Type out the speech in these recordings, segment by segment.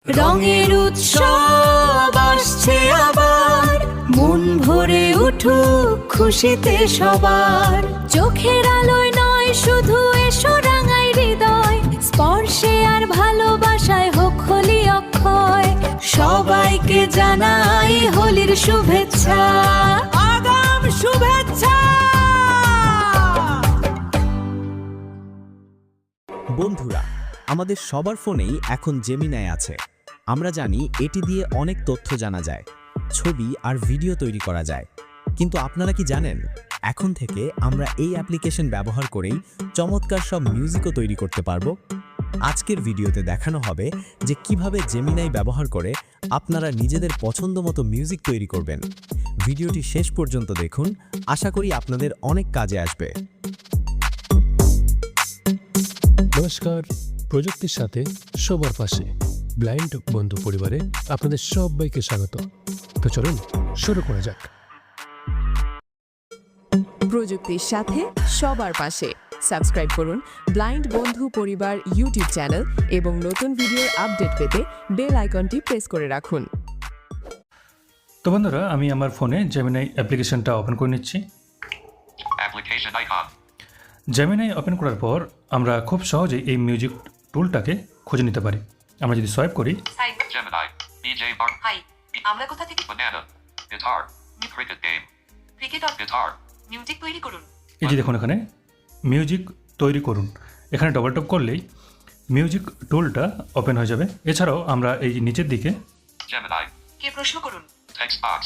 রঙের উৎসব আসছে আবার, মন ভরে উঠুক খুশিতে সবার। চোখের আলোয় নয় শুধু এসো রাঙাই হৃদয়, স্পর্শে আর ভালোবাসায় হোক হোলি অক্ষয়। সবাইকে জানাই হোলির শুভেচ্ছা, আগাম শুভেচ্ছা। বন্ধুরা, আমাদের সবার ফোনেই এখন জেমিনাই আছে। আমরা জানি এটি দিয়ে অনেক তথ্য জানা যায়, ছবি আর ভিডিও তৈরি করা যায়। কিন্তু আপনারা কি জানেন, এখন থেকে আমরা এই অ্যাপ্লিকেশন ব্যবহার করেই চমৎকার সব মিউজিকও তৈরি করতে পারবো। আজকের ভিডিওতে দেখানো হবে যে কিভাবে জেমিনাই ব্যবহার করে আপনারা নিজেদের পছন্দ মতো মিউজিক তৈরি করবেন। ভিডিওটি শেষ পর্যন্ত দেখুন, আশা করি আপনাদের অনেক কাজে আসবে। নমস্কার, প্রযুক্তির সাথে সবার পাশে ব্লাইন্ড বন্ধু পরিবারে আপনাদের সবাইকে স্বাগত। তো চলুন শুরু করা যাক। প্রযুক্তির সাথে সবার পাশে সাবস্ক্রাইব করুন ব্লাইন্ড বন্ধু পরিবার ইউটিউব চ্যানেল এবং নতুন ভিডিওর আপডেট পেতে বেল আইকনটি প্রেস করে রাখুন। তো বন্ধুরা, আমি আমার ফোনে জেমিনাই অ্যাপ্লিকেশনটা ওপেন করে নিচ্ছি। জেমিনাই ওপেন করার পর আমরা খুব সহজেই এই মিউজিক টুলটাকে খুঁজে নিতে পারি। আমরা যদি সোয়াইপ করি, Gemini, BJ Bar, হাই, আমরা কোথা থেকে? Banana, Guitar, Cricket Game, cricket or Guitar, music তৈরি করুন। এই যে দেখুন এখানে মিউজিক তৈরি করুন, এখানে ডবল ট্যাপ করলেই মিউজিক টুলটা ওপেন হয়ে যাবে। এছাড়াও আমরা এই যে নিচের দিকে Gemini, কে প্রশ্ন করুন, Text Box,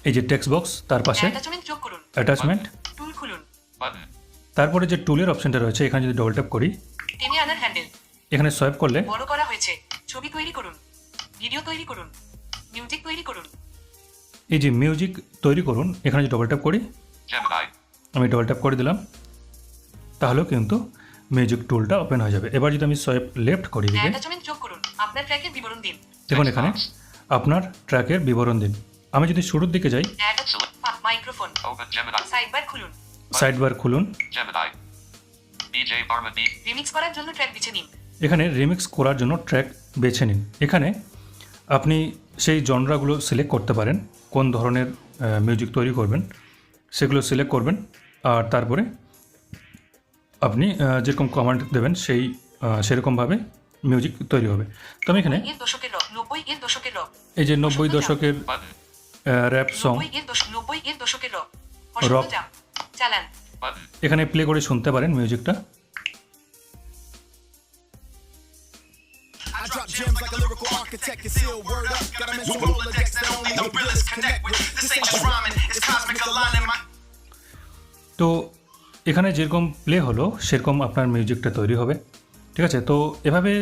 এই যে টেক্সট বক্স, তার পাশে অ্যাটাচমেন্ট যোগ করুন, অ্যাটাচমেন্ট, টুল খুলুন, Button, তারপরে যে টুলের অপশনটা রয়েছে এখানে যদি ডবল ট্যাপ করি, টেনে আনার হ্যান্ডেল, এখানে সোয়াইপ করলে বড় করা হয়েছে, ছবি তৈরি করুন, ভিডিও তৈরি করুন, মিউজিক তৈরি করুন। এই যে মিউজিক তৈরি করুন এখানে যদি ডবল ট্যাপ করি, Gemini, আমি ডবল ট্যাপ করে দিলাম, তাহলেও কিন্তু মিউজিক টুলটা ওপেন হয়ে যাবে। এবার যদি আমি সোয়াইপ লেফট করি দিকে, অ্যাটাচমেন্ট যোগ করুন, আপনার ট্র্যাকের বিবরণ দিন, দেখুন এখানে আপনার ট্র্যাকের বিবরণ দিন। আমি যদি শুরুর দিকে যাই, মাইক্রোফোন, Open Gemini, সাইডবার খুলুন, সাইড বার খুলুন, Gemini, BJ Barma B, remix করার জন্য ট্র্যাক বেছে নিন, এখানে রিমিক্স করার জন্য ট্র্যাক বেছে নিন। এখানে আপনি সেই জনরাগুলো সিলেক্ট করতে পারেন, কোন ধরনের মিউজিক তৈরি করবেন সেগুলো সিলেক্ট করবেন, আর তারপরে আপনি যেরকম কমান্ড দেবেন সেরকমভাবে মিউজিক তৈরি হবে। তো আমি এখানে এর দশকের রক, 90 এর দশকের রক, এই যে 90 দশকের Button, র্যাপ সং 90 এর দশকের রক, রক। পছন্দ চালান, Button, এখানে প্লে করে শুনতে পারেন মিউজিকটা। I drop gems like a lyrical architect and seal word up. Got a mental Rolodex that only the realest connect with. This ain't just rhyming, it's cosmic aligning my. তো এখানে যেরকম play হলো সেরকম আপনার মিউজিকটা তৈরি হবে, ঠিক আছে। তো এভাবে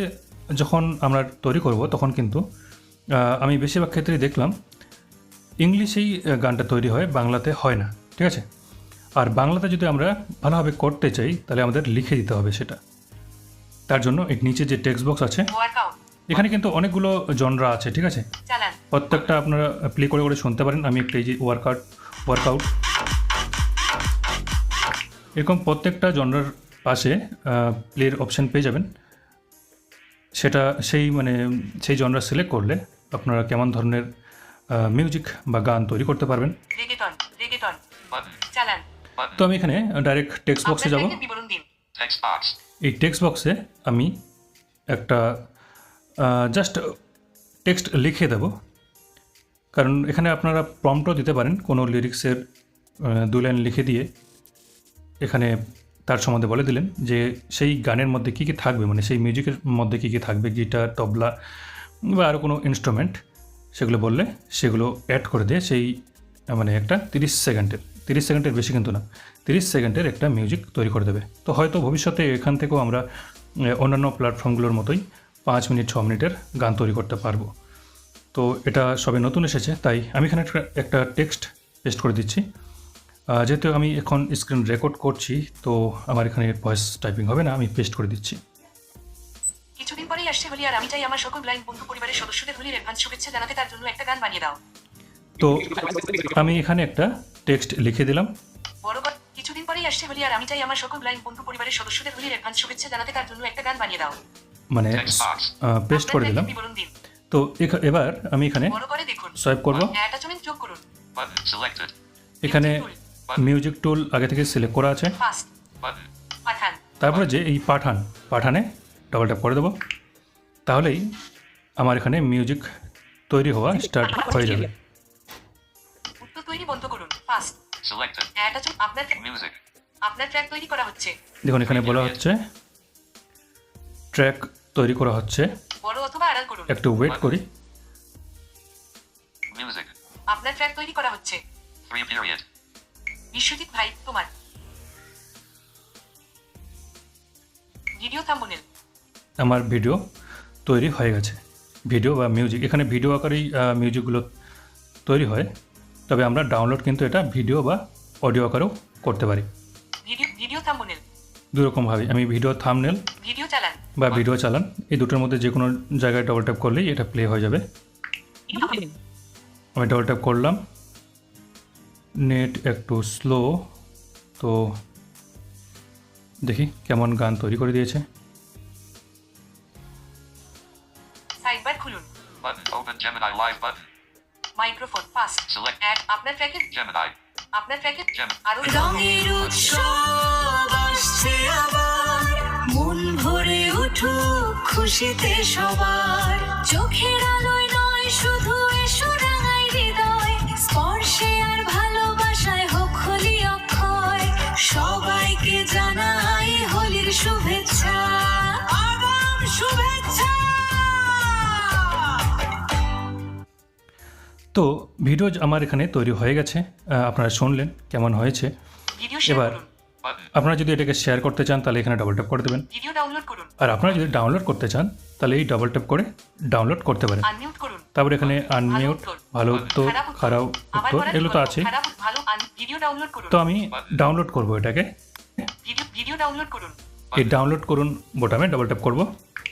যখন আমরা তৈরি করব তখন কিন্তু আমি বেশিরভাগ ক্ষেত্রেই দেখলাম ইংলিশেই গানটা তৈরি হয়, বাংলাতে হয় না, ঠিক আছে। আর বাংলাতে যদি আমরা ভালোভাবে করতে চাই তাহলে আমাদের লিখে দিতে হবে সেটা। তার জন্য এর নিচে যে টেক্সট বক্স আছে ওয়ার্কআউট, এখানে কিন্তু অনেকগুলো জনরা আছে, ঠিক আছে। চালান, প্রত্যেকটা আপনারা প্লে করে করে শুনতে পারেন। আমি একটা এই যে ওয়ার্কআউট এরকম প্রত্যেকটা জনরার পাশে প্লের অপশান পেয়ে যাবেন। সেটা সেই জনরা সিলেক্ট করলে আপনারা কেমন ধরনের মিউজিক বা গান তৈরি করতে পারবেন। রেগেটন, Button, চালান, তো আমি এখানে ডাইরেক্ট টেক্সট বক্সে যাব। আপনার ট্র্যাকের বিবরণ দিন, Text Box, এই টেক্সট বক্সে আমি একটা জাস্ট টেক্সট লিখে দেব, কারণ এখানে আপনারা প্রম্পটও দিতে পারেন, কোনো লিরিক্সের 2 লাইন লিখে দিয়ে এখানে তার সম্বন্ধে বলে দিলেন যে সেই গানের মধ্যে কী কী থাকবে, মানে সেই মিউজিকের মধ্যে কী কী থাকবে, গিটার, তবলা বা আরও কোনো ইনস্ট্রুমেন্ট, সেগুলো বললে সেগুলো অ্যাড করে দিয়ে সেই একটা 30 সেকেন্ডের বেশি কিন্তু না, 30 সেকেন্ডের একটা মিউজিক তৈরি করে দেবে। তো হয়তো ভবিষ্যতে এখান থেকেও আমরা অন্যান্য প্ল্যাটফর্মগুলোর মতোই 5 মিনিট 6 মিনিটের গান তৈরি করতে পারবো। তো এটা সবে নতুন এসেছে, তাই আমি এখানে একটা টেক্সট পেস্ট করে দিচ্ছি। যেহেতু আমি এখন স্ক্রিন রেকর্ড করছি, তো আমার এখানে ভয়েস টাইপিং হবে না, আমি পেস্ট করে দিচ্ছি। কিছুদিন পরেই আসছে হোলি, আর আমি চাই আমার সকল ব্লাইন্ড বন্ধু পরিবারের সদস্যদের হোলির অ্যাডভান্স শুভেচ্ছা জানাতে তার জন্য একটা গান বানিয়ে দাও। তো আমি এখানে একটা টেক্সট লিখে দিলাম। কিছুদিন পরেই আসছে হোলি, আর আমি চাই আমার সকল ব্লাইন্ড বন্ধু পরিবারের সদস্যদের হোলির অ্যাডভান্স শুভেচ্ছা জানাতে তার জন্য একটা গান বানিয়ে দাও। পেস্ট করে দিলাম। বিবরণ দিন, তো এবার আমি এখানে বড় করে দেখুন সোয়াইপ করব। অ্যাটাচমেন্ট যোগ করুন Button selected. এখানে মিউজিক টুল আগে থেকে সিলেক্ট করা আছে। Fast Button. পাঠান তারপরে যে এই পাঠানে ডবল ট্যাপ করে দেবো, তাহলেই আমার এখানে মিউজিক তৈরি হওয়া স্টার্ট হয়ে যাবে। উত্তর তৈরি বন্ধ করুন ফাস্ট Selected. Attachment Music. আপনার ট্র্যাক তৈরি করা হচ্ছে দেখুন এখানে বলা হচ্ছে ট্র্যাক তৈরি করা হচ্ছে। বড় অথবা আড়াল করুন একটু ওয়েট করি। Music. আপনার ট্র্যাক তৈরি করা হচ্ছে 3 period. বিশ্বজিৎ ভাই তোমার ভিডিও থাম্বনেল আমার ভিডিও তৈরি হয়ে গেছে। ভিডিও বা মিউজিক, এখানে ভিডিও আকারেই মিউজিকগুলো তৈরি হয়, তবে আমরা ডাউনলোড কিন্তু এটা ভিডিও বা অডিও আকারেও করতে পারি। ভিডিও থাম্বনেল দুই রকমভাবে, আমি ভিডিও থাম্বনেল ভিডিও চালান বা ভিডিও চালান এই দুটোর মধ্যে যে কোনো জায়গায় ডবল ট্যাপ করলেই এটা প্লে হয়ে যাবে। আমি ডবল ট্যাপ করলাম, নেট একটু স্লো, তো দেখি কেমন গান তৈরি করে দিয়েছে। সাইডবার খুলুন Button. Open Gemini Live button. Microphone first Select add আপনার ট্র্যাকে Gemini. আরো রঙের উৎসব আসছে আবার মন ভরে উঠুক খুশিতে সবার চোখের আলোয় নয় শুধু এসো রাঙাই হৃদয় স্পর্শে আর ভালোবাসায় হোক হোলি অক্ষয় সবাইকে জানাই হোলির শুভেচ্ছা আগাম শুভেচ্ছা। তো ভিডিও আমার এখানে তৈরি হয়ে গেছে, আপনারা শুনলেন কেমন হয়েছে। ভিডিও শেয়ার এবার করুন Button. আপনারা যদি এটাকে শেয়ার করতে চান তাহলে এখানে ডবল ট্যাপ করে দেবেন, ভিডিও ডাউনলোড করুন আর আপনারা যদি ডাউনলোড করতে চান তাহলে এই ডবল ট্যাপ করে ডাউনলোড করতে পারেন। আনমিউট করুন তারপরে এখানে আনমিউট, ভালো উত্তর, খারাপ আবার উত্তর, বলার এগুলো তো বিকল্প, আছে। খারাপ ভালো ভিডিও ডাউনলোড করুন তো আমি ডাউনলোড করব এটাকে। ভিডিও ডাউনলোড করুন এই ডাউনলোড করুন বোতামে ডবল ট্যাপ করব।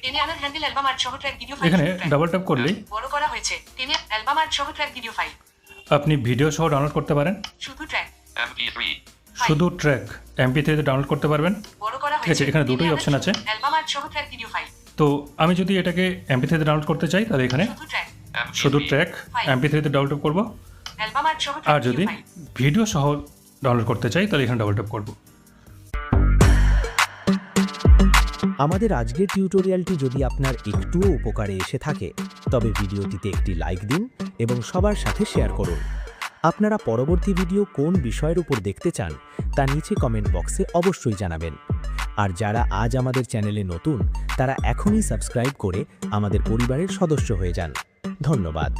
টেনে আনার হ্যান্ডেল অ্যালবাম আর্ট সহ ট্র্যাক ভিডিও ফাইল এখানে ডাবল ট্যাপ করলেই বড় করা হয়েছে টেনে অ্যালবাম আর্ট সহ ট্র্যাক ভিডিও ফাইল আপনি ভিডিও সহ ডাউনলোড করতে পারেন, শুধু ট্র্যাক MP3. শুধু ট্র্যাক MP3 তে ডাউনলোড করতে পারবেন। বড় করা ঠিক আছে, হয়েছে এখানে দুটোই অপশন আছে। অ্যালবাম আর্ট সহ ট্র্যাক ভিডিও ফাইল তো আমি যদি এটাকে MP3 তে ডাউনলোড করতে চাই তাহলে এখানে শুধু ট্র্যাক শুধু ট্র্যাক MP3 তে ডাউনলোড করব, অ্যালবাম আর্ট সহ আর ট্র্যাক যদি ভিডিও ফাইল ভিডিও সহ ডাউনলোড করতে চাই তাহলে এখানে ডবল ট্যাপ করব। আমাদের আজকের টিউটোরিয়ালটি যদি আপনার একটুও উপকারে এসে থাকে তবে ভিডিওটিতে একটি লাইক দিন এবং সবার সাথে শেয়ার করুন। আপনারা পরবর্তী ভিডিও কোন বিষয়ের উপর দেখতে চান তা নিচে কমেন্ট বক্সে অবশ্যই জানাবেন। আর যারা আজ আমাদের চ্যানেলে নতুন তারা এখনই সাবস্ক্রাইব করে আমাদের পরিবারের সদস্য হয়ে যান। ধন্যবাদ।